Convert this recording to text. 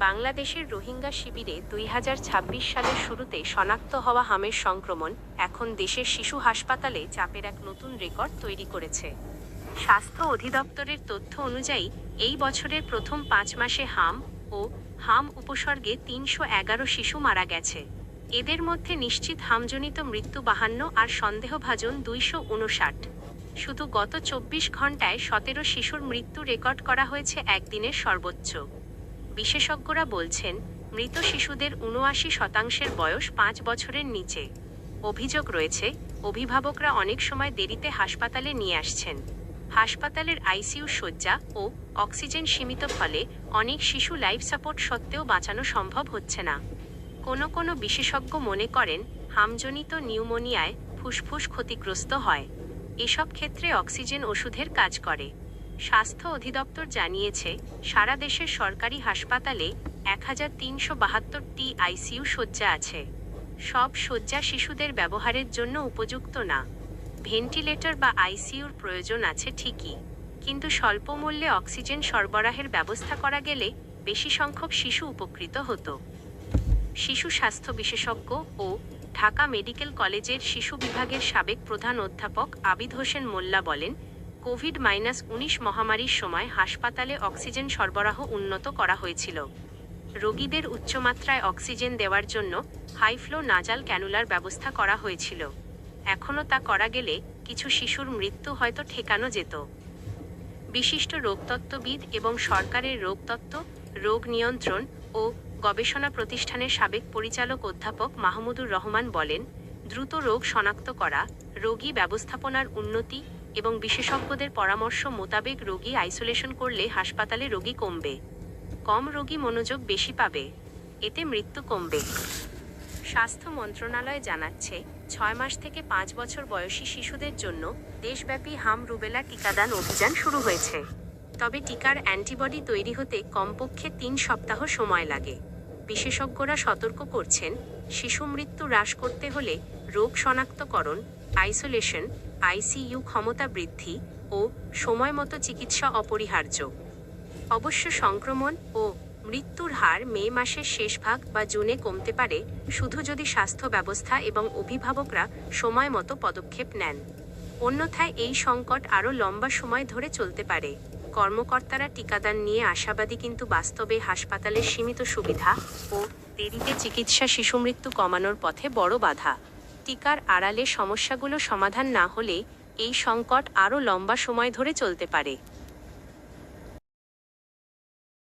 বাংলাদেশের রোহিঙ্গা শিবিরে ২০২৬ সালের শুরুতে শনাক্ত হওয়া হামের সংক্রমণ এখন দেশের শিশু হাসপাতালে চাপের এক নতুন রেকর্ড তৈরি করেছে। স্বাস্থ্য অধিদপ্তরের তথ্য অনুযায়ী এই বছরের প্রথম ৫ মাসে হাম ও হাম উপসর্গে ৩১১ শিশু মারা গেছে। এদের মধ্যে নিশ্চিত হামজনিত মৃত্যু ৫২ আর সন্দেহভাজন ২৫৯। শুধু গত ২৪ ঘণ্টায় ১৭ শিশুর মৃত্যু রেকর্ড করা হয়েছে একদিনের সর্বোচ্চ। বিশেষজ্ঞরা বলছেন, মৃত শিশুদের ৭৯% বয়স ৫ বছরের নিচে। অভিযোগ রয়েছে, অভিভাবকরা অনেক সময় দেরিতে হাসপাতালে নিয়ে আসছেন। হাসপাতালের আইসিইউ শয্যা ও অক্সিজেন সীমিত ফলে অনেক শিশু লাইফ সাপোর্ট সত্ত্বেও বাঁচানো সম্ভব হচ্ছে না। কোনো বিশেষজ্ঞ মনে করেন, হামজনিত নিউমোনিয়ায় ফুসফুস ক্ষতিগ্রস্ত হয়। এসব ক্ষেত্রে অক্সিজেন ওষুধের কাজ করে। স্বাস্থ্য অধিদপ্তর জানিয়েছে, সারা দেশের সরকারি হাসপাতালে ১৩৭২টি আইসিইউ শয্যা আছে। সব শয্যা শিশুদের ব্যবহারের জন্য উপযুক্ত না। ভেন্টিলেটর বা আইসিইউর প্রয়োজন আছে ঠিকই, কিন্তু স্বল্প মূল্যে অক্সিজেন সরবরাহের ব্যবস্থা করা গেলে বেশি সংখ্যক শিশু উপকৃত হতো। শিশু স্বাস্থ্য বিশেষজ্ঞ ও ঢাকা মেডিকেল কলেজের শিশু বিভাগের সাবেক প্রধান অধ্যাপক আবিদ হোসেন মোল্লা বলেন, কোভিড-১৯ মহামারীর সময় হাসপাতালে অক্সিজেন সরবরাহ উন্নত করা হয়েছিল। রোগীদের উচ্চমাত্রায় অক্সিজেন দেওয়ার জন্য হাইফ্লো নাজাল ক্যানুলার ব্যবস্থা করা হয়েছিল। এখনও তা করা গেলে কিছু শিশুর মৃত্যু হয়তো ঠেকানো যেত। বিশিষ্ট রোগতত্ত্ববিদ এবং সরকারের রোগতত্ত্ব, রোগ নিয়ন্ত্রণ ও গবেষণা প্রতিষ্ঠানের সাবেক পরিচালক অধ্যাপক মাহমুদুর রহমান বলেন, দ্রুত রোগ শনাক্ত করা, রোগী ব্যবস্থাপনার উন্নতি এবং বিশেষজ্ঞদের পরামর্শ মোতাবেক রোগী আইসোলেশন করলে হাসপাতালে রোগী কমবে। কম রোগী মনোযোগ বেশি পাবে, এতে মৃত্যু কমবে। স্বাস্থ্য মন্ত্রণালয় জানাচ্ছে, ৬ মাস থেকে ৫ বছর বয়সী শিশুদের জন্য দেশব্যাপী হাম রুবেলা টিকাদান অভিযান শুরু হয়েছে। তবে টিকার অ্যান্টিবডি তৈরি হতে কমপক্ষে ৩ সপ্তাহ সময় লাগে। বিশেষজ্ঞরা সতর্ক করছেন, শিশু মৃত্যু হ্রাস করতে হলে রোগ শনাক্তকরণ, আইসোলেশন, আইসিইউ ক্ষমতা বৃদ্ধি ও সময়মতো চিকিৎসা অপরিহার্য। অবশ্য সংক্রমণ ও মৃত্যুর হার মে মাসের শেষভাগ বা জুনে কমতে পারে, শুধু যদি স্বাস্থ্য ব্যবস্থা এবং অভিভাবকরা সময়মতো পদক্ষেপ নেন। অন্যথায় এই সংকট আরও লম্বা সময় ধরে চলতে পারে। কর্মকর্তারা টিকাদান নিয়ে আশাবাদী, কিন্তু বাস্তবে হাসপাতালের সীমিত সুবিধা ও দেরিতে চিকিৎসা শিশুমৃত্যু কমানোর পথে বড় বাধা। টিকার আড়ালে সমস্যাগুলো সমাধান না হলে এই সংকট আরও লম্বা সময় ধরে চলতে পারে।